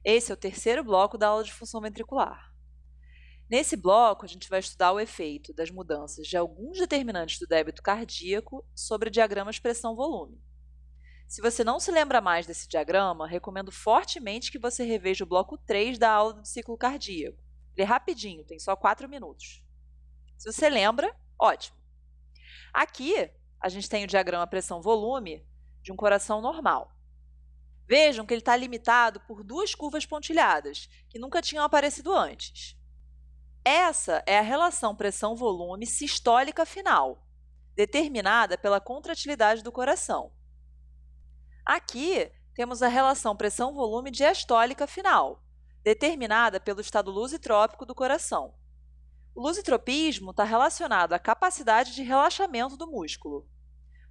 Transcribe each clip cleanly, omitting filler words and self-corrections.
Esse é o terceiro bloco da aula de função ventricular. Nesse bloco, a gente vai estudar o efeito das mudanças de alguns determinantes do débito cardíaco sobre diagramas pressão-volume. Se você não se lembra mais desse diagrama, recomendo fortemente que você reveja o bloco 3 da aula do ciclo cardíaco. Ele é rapidinho, tem só 4 minutos. Se você lembra, ótimo. Aqui, a gente tem o diagrama pressão-volume de um coração normal. Vejam que ele está limitado por duas curvas pontilhadas, que nunca tinham aparecido antes. Essa é a relação pressão-volume sistólica final, determinada pela contratilidade do coração. Aqui, temos a relação pressão-volume diastólica final, determinada pelo estado lusitrópico do coração. O lusitropismo está relacionado à capacidade de relaxamento do músculo.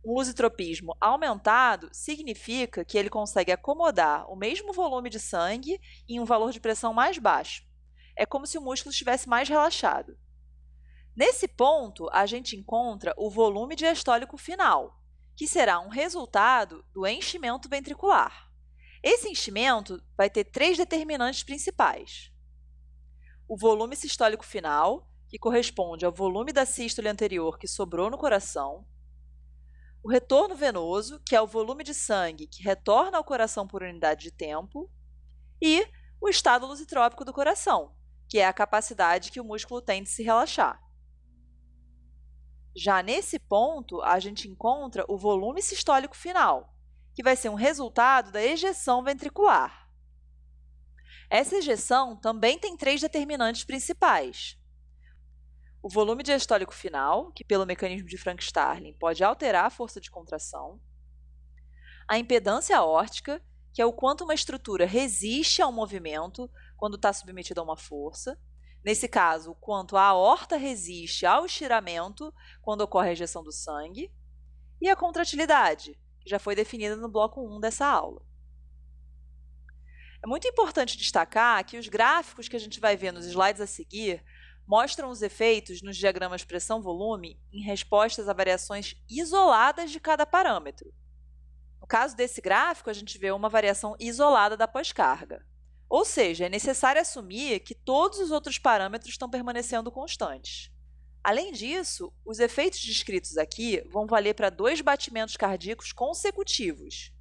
Um lusitropismo aumentado significa que ele consegue acomodar o mesmo volume de sangue em um valor de pressão mais baixo. É como se o músculo estivesse mais relaxado. Nesse ponto, a gente encontra o volume diastólico final, que será um resultado do enchimento ventricular. Esse enchimento vai ter três determinantes principais. O volume sistólico final, que corresponde ao volume da sístole anterior que sobrou no coração. O retorno venoso, que é o volume de sangue que retorna ao coração por unidade de tempo. E o estado lusitrópico do coração, que é a capacidade que o músculo tem de se relaxar. Já nesse ponto, a gente encontra o volume sistólico final, que vai ser um resultado da ejeção ventricular. Essa ejeção também tem três determinantes principais. O volume diastólico final, que pelo mecanismo de Frank-Starling pode alterar a força de contração. A impedância aórtica, que é o quanto uma estrutura resiste ao movimento quando está submetida a uma força. Nesse caso, o quanto a aorta resiste ao estiramento quando ocorre a ejeção do sangue. E a contratilidade, que já foi definida no bloco 1 dessa aula. É muito importante destacar que os gráficos que a gente vai ver nos slides a seguir mostram os efeitos nos diagramas pressão-volume em respostas a variações isoladas de cada parâmetro. No caso desse gráfico, a gente vê uma variação isolada da pós-carga. Ou seja, é necessário assumir que todos os outros parâmetros estão permanecendo constantes. Além disso, os efeitos descritos aqui vão valer para 2 batimentos cardíacos consecutivos.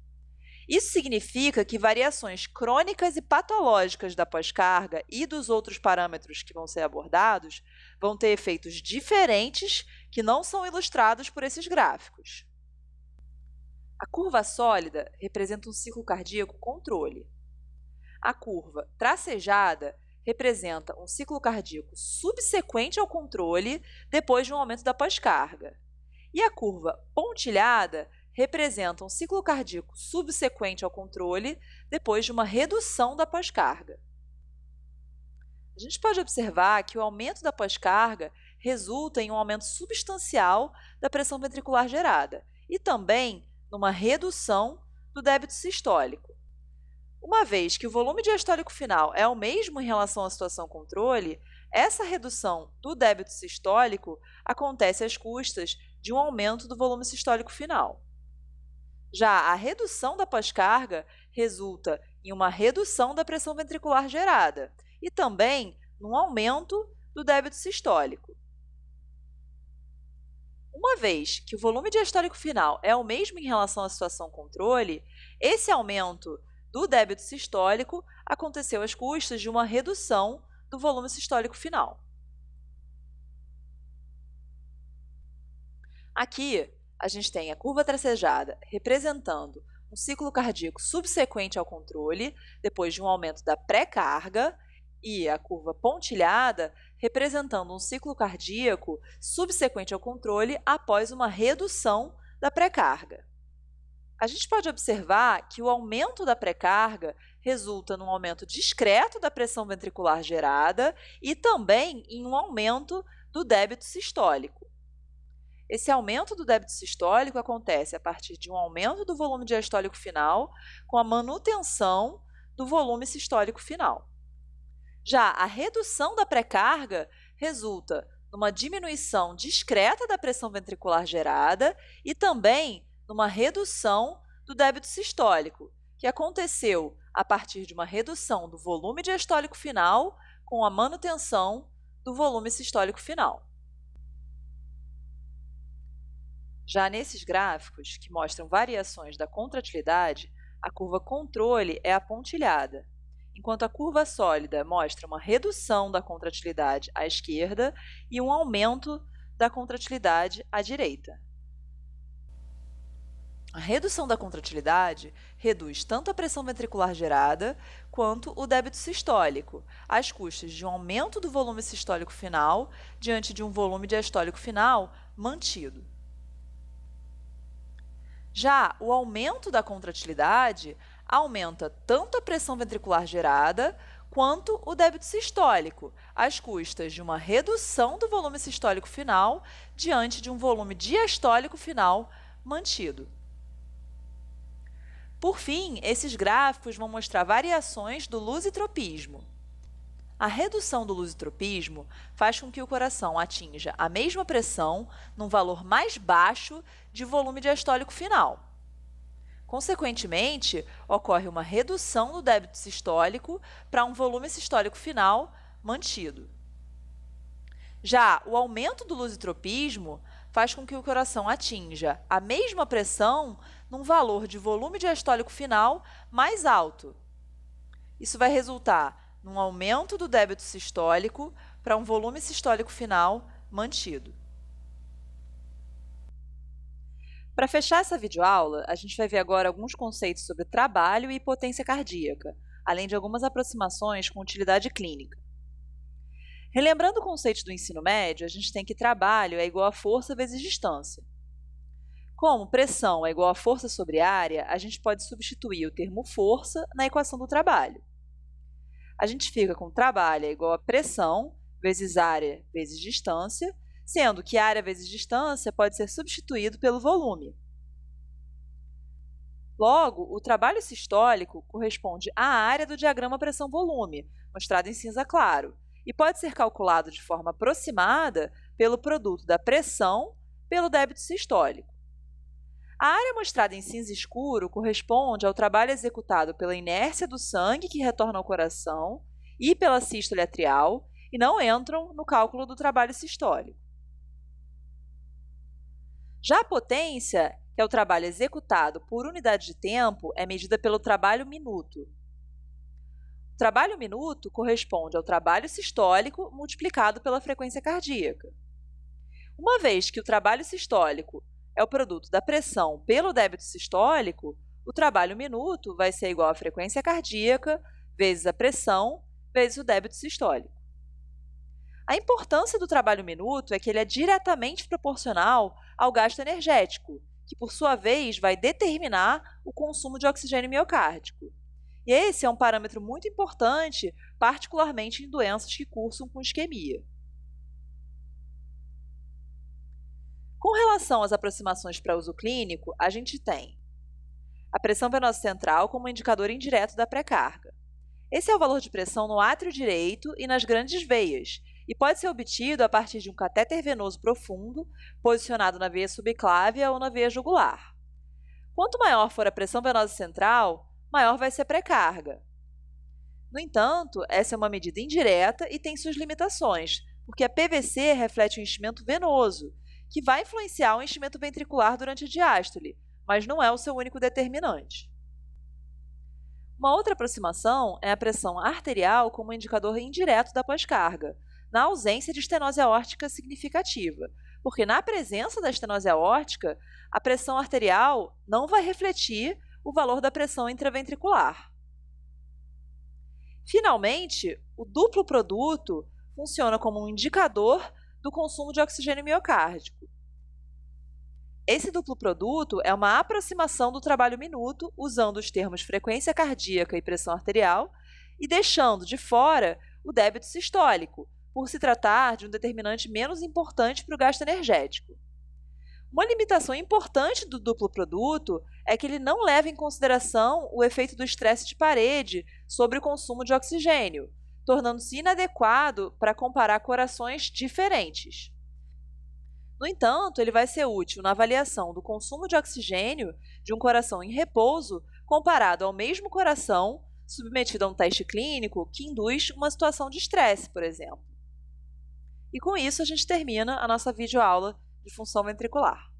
Isso significa que variações crônicas e patológicas da pós-carga e dos outros parâmetros que vão ser abordados vão ter efeitos diferentes que não são ilustrados por esses gráficos. A curva sólida representa um ciclo cardíaco controle. A curva tracejada representa um ciclo cardíaco subsequente ao controle depois de um aumento da pós-carga. E a curva pontilhada representa um ciclo cardíaco subsequente ao controle depois de uma redução da pós-carga. A gente pode observar que o aumento da pós-carga resulta em um aumento substancial da pressão ventricular gerada e também numa redução do débito sistólico. Uma vez que o volume diastólico final é o mesmo em relação à situação controle, essa redução do débito sistólico acontece às custas de um aumento do volume sistólico final. Já a redução da pós-carga resulta em uma redução da pressão ventricular gerada e também num aumento do débito sistólico. Uma vez que o volume diastólico final é o mesmo em relação à situação controle, esse aumento do débito sistólico aconteceu às custas de uma redução do volume sistólico final. Aqui, a gente tem a curva tracejada representando um ciclo cardíaco subsequente ao controle, depois de um aumento da pré-carga, e a curva pontilhada representando um ciclo cardíaco subsequente ao controle após uma redução da pré-carga. A gente pode observar que o aumento da pré-carga resulta num aumento discreto da pressão ventricular gerada e também em um aumento do débito sistólico. Esse aumento do débito sistólico acontece a partir de um aumento do volume diastólico final com a manutenção do volume sistólico final. Já a redução da pré-carga resulta numa diminuição discreta da pressão ventricular gerada e também numa redução do débito sistólico, que aconteceu a partir de uma redução do volume diastólico final com a manutenção do volume sistólico final. Já nesses gráficos, que mostram variações da contratilidade, a curva controle é apontilhada, enquanto a curva sólida mostra uma redução da contratilidade à esquerda e um aumento da contratilidade à direita. A redução da contratilidade reduz tanto a pressão ventricular gerada quanto o débito sistólico, às custas de um aumento do volume sistólico final diante de um volume diastólico final mantido. Já o aumento da contratilidade aumenta tanto a pressão ventricular gerada quanto o débito sistólico, às custas de uma redução do volume sistólico final diante de um volume diastólico final mantido. Por fim, esses gráficos vão mostrar variações do lusitropismo. A redução do lusitropismo faz com que o coração atinja a mesma pressão num valor mais baixo de volume diastólico final. Consequentemente, ocorre uma redução do débito sistólico para um volume sistólico final mantido. Já o aumento do lusitropismo faz com que o coração atinja a mesma pressão num valor de volume diastólico final mais alto. Isso vai resultar num aumento do débito sistólico para um volume sistólico final mantido. Para fechar essa videoaula, a gente vai ver agora alguns conceitos sobre trabalho e potência cardíaca, além de algumas aproximações com utilidade clínica. Relembrando o conceito do ensino médio, a gente tem que trabalho é igual a força vezes distância. Como pressão é igual a força sobre área, a gente pode substituir o termo força na equação do trabalho. A gente fica com trabalho é igual a pressão vezes área vezes distância, sendo que área vezes distância pode ser substituído pelo volume. Logo, o trabalho sistólico corresponde à área do diagrama pressão-volume, mostrado em cinza claro, e pode ser calculado de forma aproximada pelo produto da pressão pelo débito sistólico. A área mostrada em cinza escuro corresponde ao trabalho executado pela inércia do sangue que retorna ao coração e pela sístole atrial e não entram no cálculo do trabalho sistólico. Já a potência, que é o trabalho executado por unidade de tempo, é medida pelo trabalho minuto. O trabalho minuto corresponde ao trabalho sistólico multiplicado pela frequência cardíaca. Uma vez que o trabalho sistólico é o produto da pressão pelo débito sistólico, o trabalho minuto vai ser igual à frequência cardíaca vezes a pressão vezes o débito sistólico. A importância do trabalho minuto é que ele é diretamente proporcional ao gasto energético, que por sua vez vai determinar o consumo de oxigênio miocárdico. E esse é um parâmetro muito importante, particularmente em doenças que cursam com isquemia. Com relação às aproximações para uso clínico, a gente tem a pressão venosa central como indicador indireto da pré-carga. Esse é o valor de pressão no átrio direito e nas grandes veias, e pode ser obtido a partir de um catéter venoso profundo, posicionado na veia subclávia ou na veia jugular. Quanto maior for a pressão venosa central, maior vai ser a pré-carga. No entanto, essa é uma medida indireta e tem suas limitações, porque a PVC reflete um enchimento venoso, que vai influenciar o enchimento ventricular durante a diástole, mas não é o seu único determinante. Uma outra aproximação é a pressão arterial como indicador indireto da pós-carga, na ausência de estenose aórtica significativa, porque na presença da estenose aórtica, a pressão arterial não vai refletir o valor da pressão intraventricular. Finalmente, o duplo produto funciona como um indicador do consumo de oxigênio miocárdico. Esse duplo produto é uma aproximação do trabalho minuto usando os termos frequência cardíaca e pressão arterial e deixando de fora o débito sistólico, por se tratar de um determinante menos importante para o gasto energético. Uma limitação importante do duplo produto é que ele não leva em consideração o efeito do estresse de parede sobre o consumo de oxigênio, tornando-se inadequado para comparar corações diferentes. No entanto, ele vai ser útil na avaliação do consumo de oxigênio de um coração em repouso comparado ao mesmo coração submetido a um teste clínico que induz uma situação de estresse, por exemplo. E com isso a gente termina a nossa videoaula de função ventricular.